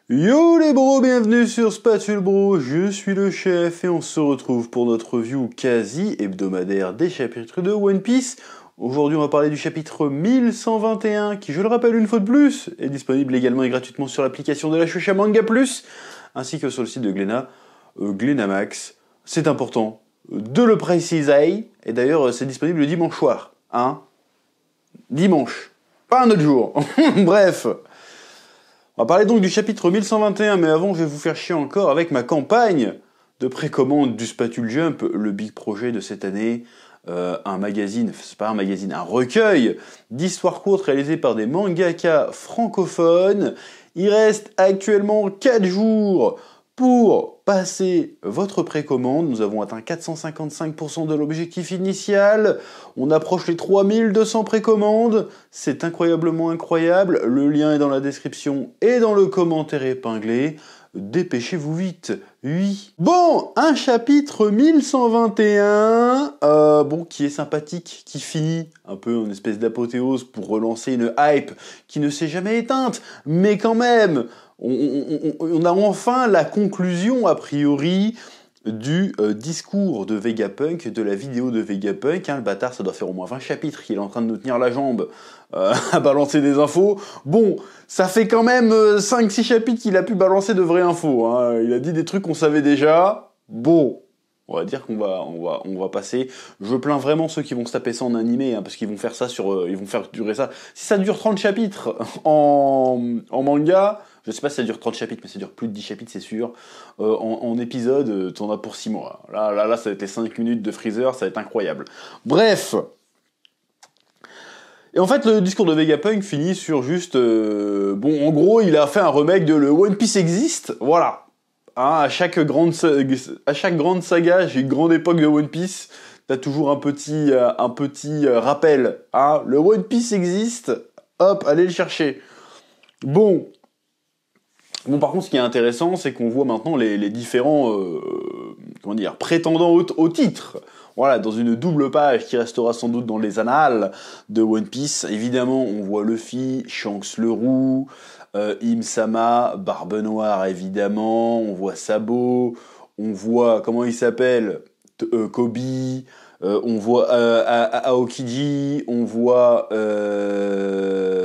Yo les bros, bienvenue sur Spatule Bro, je suis le chef et on se retrouve pour notre review quasi hebdomadaire des chapitres de One Piece. Aujourd'hui on va parler du chapitre 1121 qui, je le rappelle une fois de plus, est disponible également et gratuitement sur l'application de la Shueisha Manga Plus ainsi que sur le site de Glénat, Glénamax. C'est important de le préciser, et d'ailleurs c'est disponible le dimanche soir, hein. Dimanche, pas un autre jour. Bref. On va parler donc du chapitre 1121, mais avant je vais vous faire chier encore avec ma campagne de précommande du Spatule Jump, le big projet de cette année, un magazine, c'est pas un magazine, un recueil d'histoires courtes réalisées par des mangaka francophones. Il reste actuellement 4 jours pour passer votre précommande. Nous avons atteint 455% de l'objectif initial. On approche les 3200 précommandes. C'est incroyablement incroyable. Le lien est dans la description et dans le commentaire épinglé. Dépêchez-vous vite. Oui. Bon, un chapitre 1121, qui est sympathique, qui finit un peu en espèce d'apothéose pour relancer une hype qui ne s'est jamais éteinte, mais quand même, on a enfin la conclusion, a priori, du discours de Vegapunk, de la vidéo de Vegapunk. Le bâtard, ça doit faire au moins 20 chapitres qu'il est en train de nous tenir la jambe à balancer des infos. Bon, ça fait quand même 5-6 chapitres qu'il a pu balancer de vraies infos. Hein. Il a dit des trucs qu'on savait déjà. Bon, on va dire qu'on va passer. Je plains vraiment ceux qui vont se taper ça en animé, hein, parce qu'ils vont faire ça ils vont faire durer ça. Si ça dure 30 chapitres en manga, je sais pas si ça dure 30 chapitres, mais ça dure plus de 10 chapitres, c'est sûr. En épisode, t'en as pour 6 mois. Là, ça va être les 5 minutes de Freezer, ça va être incroyable. Bref. Et en fait, le discours de Vegapunk finit sur juste... en gros, il a fait un remake de le One Piece existe, voilà. Hein, à chaque grande saga, j'ai une grande époque de One Piece, t'as toujours un petit rappel. Hein, le One Piece existe, hop, allez le chercher. Bon, par contre, ce qui est intéressant, c'est qu'on voit maintenant les différents prétendants au titre. Voilà, dans une double page qui restera sans doute dans les annales de One Piece. Évidemment, on voit Luffy, Shanks le Roux, Im-sama, Barbe Noire, évidemment. On voit Sabo, on voit, comment il s'appelle, Kobe, on voit Aokiji, on voit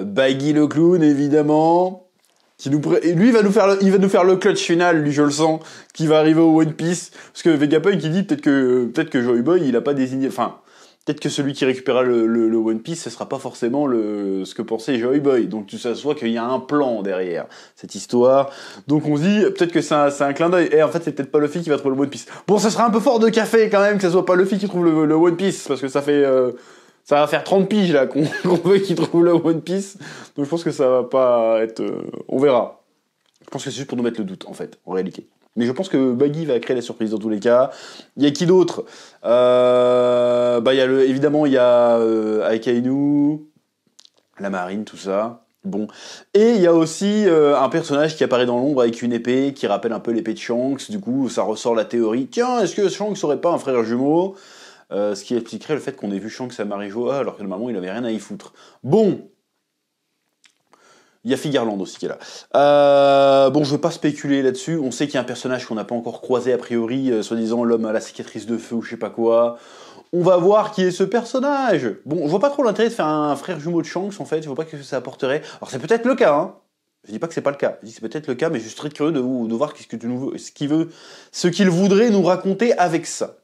Baggy le clown, évidemment. Et lui, il va nous faire le clutch final, lui, je le sens, qui va arriver au One Piece. Parce que Vegapunk, il dit peut-être que Joy Boy, il a pas désigné, enfin, peut-être que celui qui récupérera le One Piece, ce sera pas forcément ce que pensait Joy Boy. Donc, tu sais, soit qu'il y a un plan derrière cette histoire. Donc, on se dit, peut-être que c'est un clin d'œil. Et en fait, c'est peut-être pas Luffy qui va trouver le One Piece. Bon, ça sera un peu fort de café, quand même, que ça soit pas Luffy qui trouve le One Piece, parce que ça va faire 30 piges, là, qu'on veut qu'il trouve le One Piece. Donc je pense que ça va pas être... on verra. Je pense que c'est juste pour nous mettre le doute, en fait, en réalité. Mais je pense que Baggy va créer la surprise dans tous les cas. Il y a qui d'autre évidemment, il y a Akainu, la marine, tout ça. Bon. Et il y a aussi un personnage qui apparaît dans l'ombre avec une épée, qui rappelle un peu l'épée de Shanks. Du coup, ça ressort la théorie. Tiens, est-ce que Shanks aurait pas un frère jumeau ? Ce qui expliquerait le fait qu'on ait vu Shanks à Marijoa alors que normalement il avait rien à y foutre. Bon, il y a Figarland aussi qui est là. Je vais pas spéculer là-dessus. On sait qu'il y a un personnage qu'on n'a pas encore croisé a priori, soi-disant l'homme à la cicatrice de feu ou je sais pas quoi. On va voir qui est ce personnage. Bon, je vois pas trop l'intérêt de faire un frère jumeau de Shanks en fait. Je vois pas ce que ça apporterait. Alors c'est peut-être le cas, hein. Je dis pas que c'est pas le cas. Je dis que c'est peut-être le cas, mais je suis très curieux de voir ce qu'il voudrait nous raconter avec ça.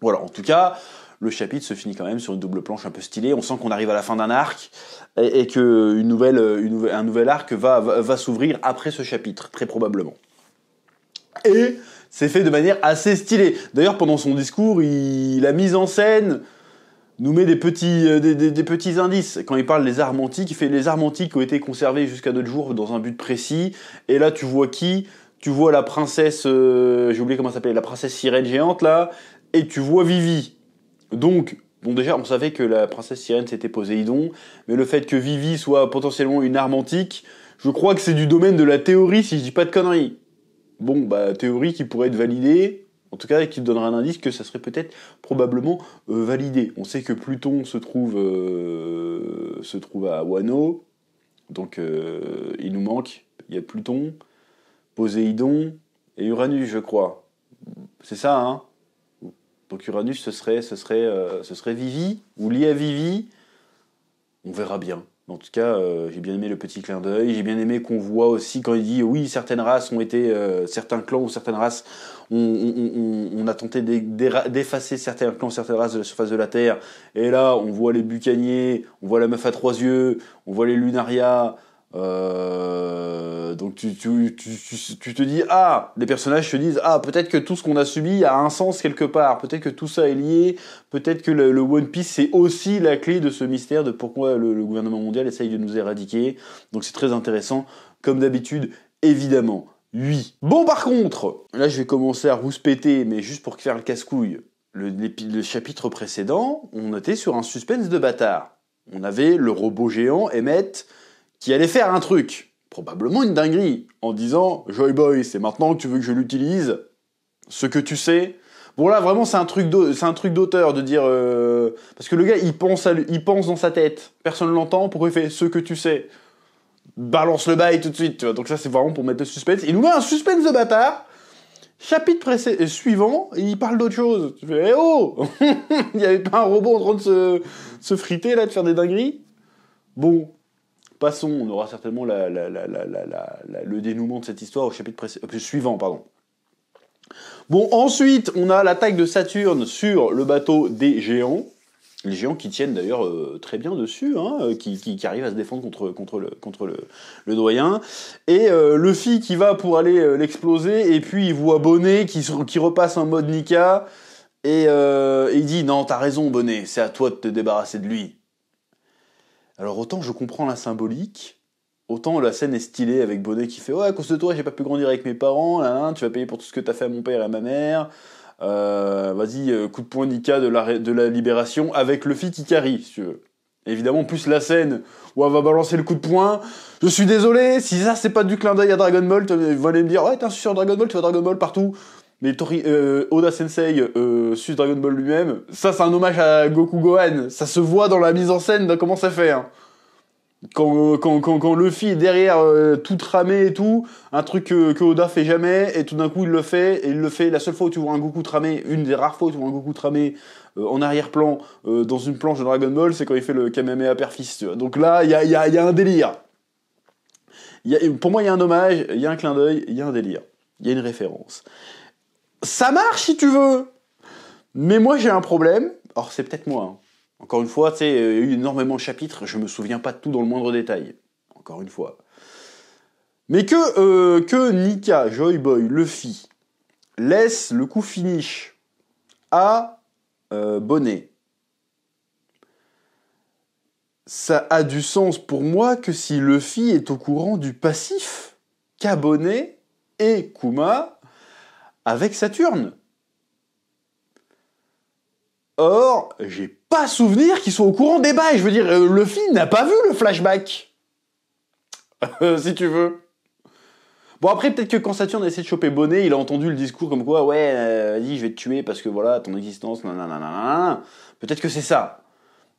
Voilà, en tout cas, le chapitre se finit quand même sur une double planche un peu stylée. On sent qu'on arrive à la fin d'un arc et que un nouvel arc va s'ouvrir après ce chapitre, très probablement. Et c'est fait de manière assez stylée. D'ailleurs, pendant son discours, la mise en scène nous met des petits indices. Quand il parle des armes antiques, il fait les armes antiques qui ont été conservées jusqu'à notre jour dans un but précis. Et là, tu vois qui ? Tu vois la princesse, j'ai oublié comment ça s'appelait, la princesse sirène géante là. Et tu vois Vivi. Donc, déjà, on savait que la princesse sirène c'était Poséidon, mais le fait que Vivi soit potentiellement une arme antique, je crois que c'est du domaine de la théorie, si je dis pas de conneries. Bon, théorie qui pourrait être validée, en tout cas, qui te donnerait un indice que ça serait peut-être probablement validé. On sait que Pluton se trouve à Wano, donc il nous manque Il y a Pluton, Poséidon et Uranus, je crois. C'est ça, hein? Donc Uranus, ce serait Vivi, ou lié à Vivi. On verra bien. En tout cas, j'ai bien aimé le petit clin d'œil. J'ai bien aimé qu'on voit aussi quand il dit oui, certaines races ont été, certains clans ou certaines races, on a tenté d'effacer certains clans, certaines races de la surface de la Terre. Et là, on voit les Bucaniers, on voit la meuf à 3 yeux, on voit les Lunaria. Donc tu te dis les personnages se disent peut-être que tout ce qu'on a subi a un sens quelque part, peut-être que tout ça est lié, peut-être que le One Piece c'est aussi la clé de ce mystère de pourquoi le gouvernement mondial essaye de nous éradiquer. Donc c'est très intéressant, comme d'habitude, évidemment. Oui. Bon, par contre, là je vais commencer à rouspéter, mais juste pour faire le casse-couille. Le chapitre précédent, on était sur un suspense de bâtard. On avait le robot géant Emmet qui allait faire un truc, probablement une dinguerie, en disant « Joy Boy, c'est maintenant que tu veux que je l'utilise, ce que tu sais ». Bon là, vraiment, c'est un truc d'auteur de dire... parce que le gars, il pense dans sa tête, personne ne l'entend, pourquoi il fait « ce que tu sais ». Balance le bail tout de suite, tu vois. Donc ça, c'est vraiment pour mettre le suspense. Il nous met un suspense de bâtard, chapitre suivant, et il parle d'autre chose. Tu fais « Eh oh !» Il n'y avait pas un robot en train de se friter, là, de faire des dingueries. Bon... Passons, on aura certainement le dénouement de cette histoire au chapitre suivant. Bon, ensuite, on a l'attaque de Saturne sur le bateau des géants. Les géants qui tiennent d'ailleurs très bien dessus, hein, qui arrivent à se défendre contre le doyen. Et Luffy qui va pour aller l'exploser, et puis il voit Bonnet qui repasse en mode Nika, et il dit « Non, t'as raison Bonnet, c'est à toi de te débarrasser de lui ». Alors autant je comprends la symbolique, autant la scène est stylée avec Bonnet qui fait « Ouais, à cause de toi, j'ai pas pu grandir avec mes parents, là, tu vas payer pour tout ce que t'as fait à mon père et à ma mère. Vas-y, coup de poing Nika de la libération avec Luffy qui carry, si tu veux. » Évidemment, plus la scène où elle va balancer le coup de poing. Je suis désolé, si ça c'est pas du clin d'œil à Dragon Ball, vous allez me dire « Ouais, t'es sur Dragon Ball, tu vois Dragon Ball partout. » Mais Oda Sensei suit Dragon Ball lui-même, ça c'est un hommage à Goku Gohan, ça se voit dans la mise en scène de comment ça fait. Hein. Quand Luffy est derrière tout tramé et tout, un truc que Oda fait jamais, et tout d'un coup il le fait, et il le fait la seule fois où tu vois un Goku tramé, une des rares fois où tu vois un Goku tramé en arrière-plan dans une planche de Dragon Ball, c'est quand il fait le Kamehameha Père-Fils, tu vois. Donc là, il y a un délire. Pour moi, il y a un hommage, il y a un clin d'œil, il y a un délire. Il y a une référence. Ça marche si tu veux, mais moi j'ai un problème. Or c'est peut-être moi. Hein. Encore une fois, tu sais, il y a eu énormément de chapitres, je me souviens pas de tout dans le moindre détail. Encore une fois. Mais que Nika, Joy Boy, Luffy laisse le coup finish à Bonnet. Ça a du sens pour moi que si Luffy est au courant du passif qu'a Bonnet et Kuma avec Saturne. Or, j'ai pas souvenir qu'ils soient au courant des bails. Je veux dire, Luffy n'a pas vu le flashback. Si tu veux. Bon, après, peut-être que quand Saturne a essayé de choper Bonnet, il a entendu le discours comme quoi, ouais, vas-y, je vais te tuer parce que voilà, ton existence, nanana. Peut-être que c'est ça.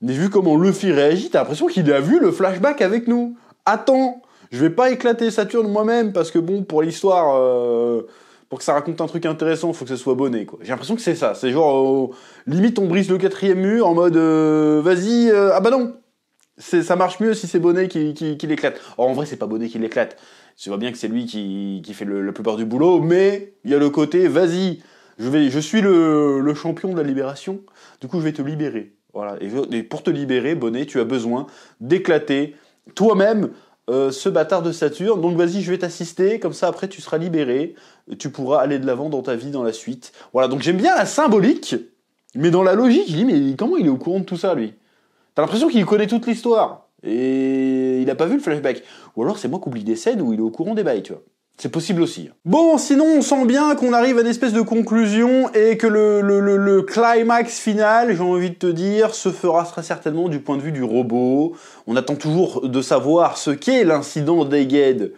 Mais vu comment Luffy réagit, t'as l'impression qu'il a vu le flashback avec nous. Attends, je vais pas éclater Saturne moi-même parce que bon, pour l'histoire... pour que ça raconte un truc intéressant, faut que ça soit Bonnet, quoi. J'ai l'impression que c'est ça. C'est genre, limite, on brise le 4e mur en mode, vas-y, ah bah non. Ça marche mieux si c'est Bonnet qui l'éclate. Or, en vrai, c'est pas Bonnet qui l'éclate. Tu vois bien que c'est lui qui fait la plupart du boulot, mais il y a le côté, vas-y, je suis le champion de la libération, du coup, je vais te libérer. Voilà. Et pour te libérer, Bonnet, tu as besoin d'éclater toi-même ce bâtard de Saturne, donc vas-y, je vais t'assister, comme ça après tu seras libéré, tu pourras aller de l'avant dans ta vie, dans la suite. Voilà, donc j'aime bien la symbolique, mais dans la logique, je dis, mais comment il est au courant de tout ça, lui? T'as l'impression qu'il connaît toute l'histoire, et il a pas vu le flashback. Ou alors c'est moi qui oublie des scènes où il est au courant des bails, tu vois. C'est possible aussi. Bon, sinon on sent bien qu'on arrive à une espèce de conclusion et que le climax final, j'ai envie de te dire, se fera très certainement du point de vue du robot. On attend toujours de savoir ce qu'est l'incident d'Egghead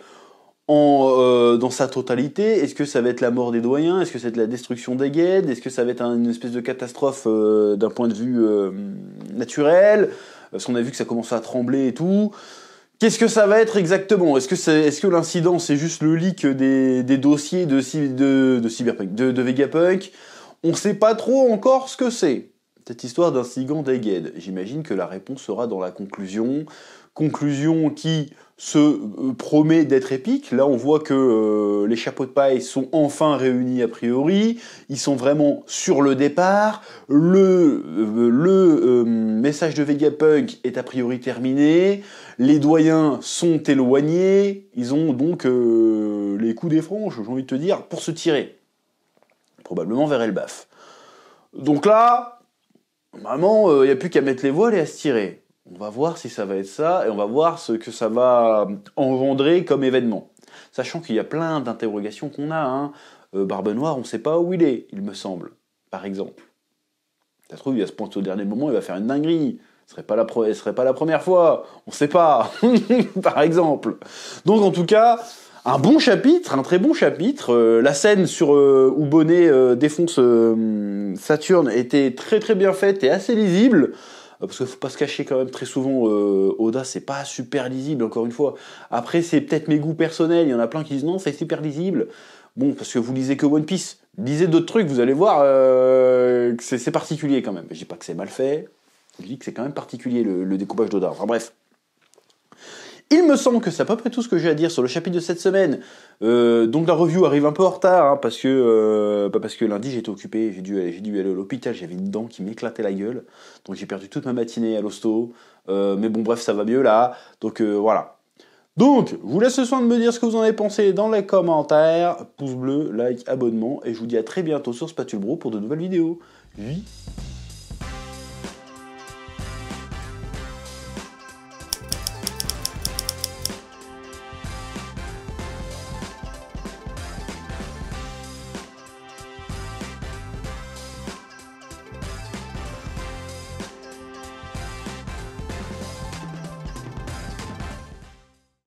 dans sa totalité. Est-ce que ça va être la mort des doyens? Est-ce que ça va être la destruction d'Egghead? Est-ce que ça va être une espèce de catastrophe d'un point de vue naturel? Parce qu'on a vu que ça commence à trembler et tout. Qu'est-ce que ça va être exactement? Est-ce que l'incident c'est juste le leak des dossiers de Cyberpunk, de Vegapunk? On sait pas trop encore ce que c'est. Cette histoire d'incident d'Egghead. J'imagine que la réponse sera dans la conclusion. Conclusion qui se promet d'être épique. Là, on voit que les chapeaux de paille sont enfin réunis a priori. Ils sont vraiment sur le départ. Le message de Vegapunk est a priori terminé. Les doyens sont éloignés. Ils ont donc les coups des franges, j'ai envie de te dire, pour se tirer. Probablement vers Elbaf. Donc là, vraiment, il n'y a plus qu'à mettre les voiles et à se tirer. On va voir si ça va être ça, et on va voir ce que ça va engendrer comme événement. Sachant qu'il y a plein d'interrogations qu'on a. Hein. Barbe Noire, on ne sait pas où il est, il me semble, par exemple. Ça se trouve, il va se pointer au dernier moment, il va faire une dinguerie. Ce serait pas la première fois, on ne sait pas, par exemple. Donc en tout cas, un bon chapitre, un très bon chapitre. La scène où Bonnet défonce Saturne était très très bien faite et assez lisible. Parce qu'il faut pas se cacher quand même, très souvent, Oda, c'est pas super lisible, encore une fois. Après, c'est peut-être mes goûts personnels, il y en a plein qui disent non, c'est super lisible. Bon, parce que vous lisez que One Piece. Lisez d'autres trucs, vous allez voir que c'est particulier quand même. Je dis pas que c'est mal fait, je dis que c'est quand même particulier le découpage d'Oda. Enfin bref. Il me semble que c'est à peu près tout ce que j'ai à dire sur le chapitre de cette semaine. Donc la review arrive un peu en retard, hein, parce que lundi j'étais occupé, j'ai dû aller à l'hôpital, j'avais une dent qui m'éclatait la gueule, donc j'ai perdu toute ma matinée à l'hosto. Mais bon bref, ça va mieux là, donc voilà. Donc, je vous laisse le soin de me dire ce que vous en avez pensé dans les commentaires, pouce bleu, like, abonnement, et je vous dis à très bientôt sur Spatule Bro pour de nouvelles vidéos. Oui.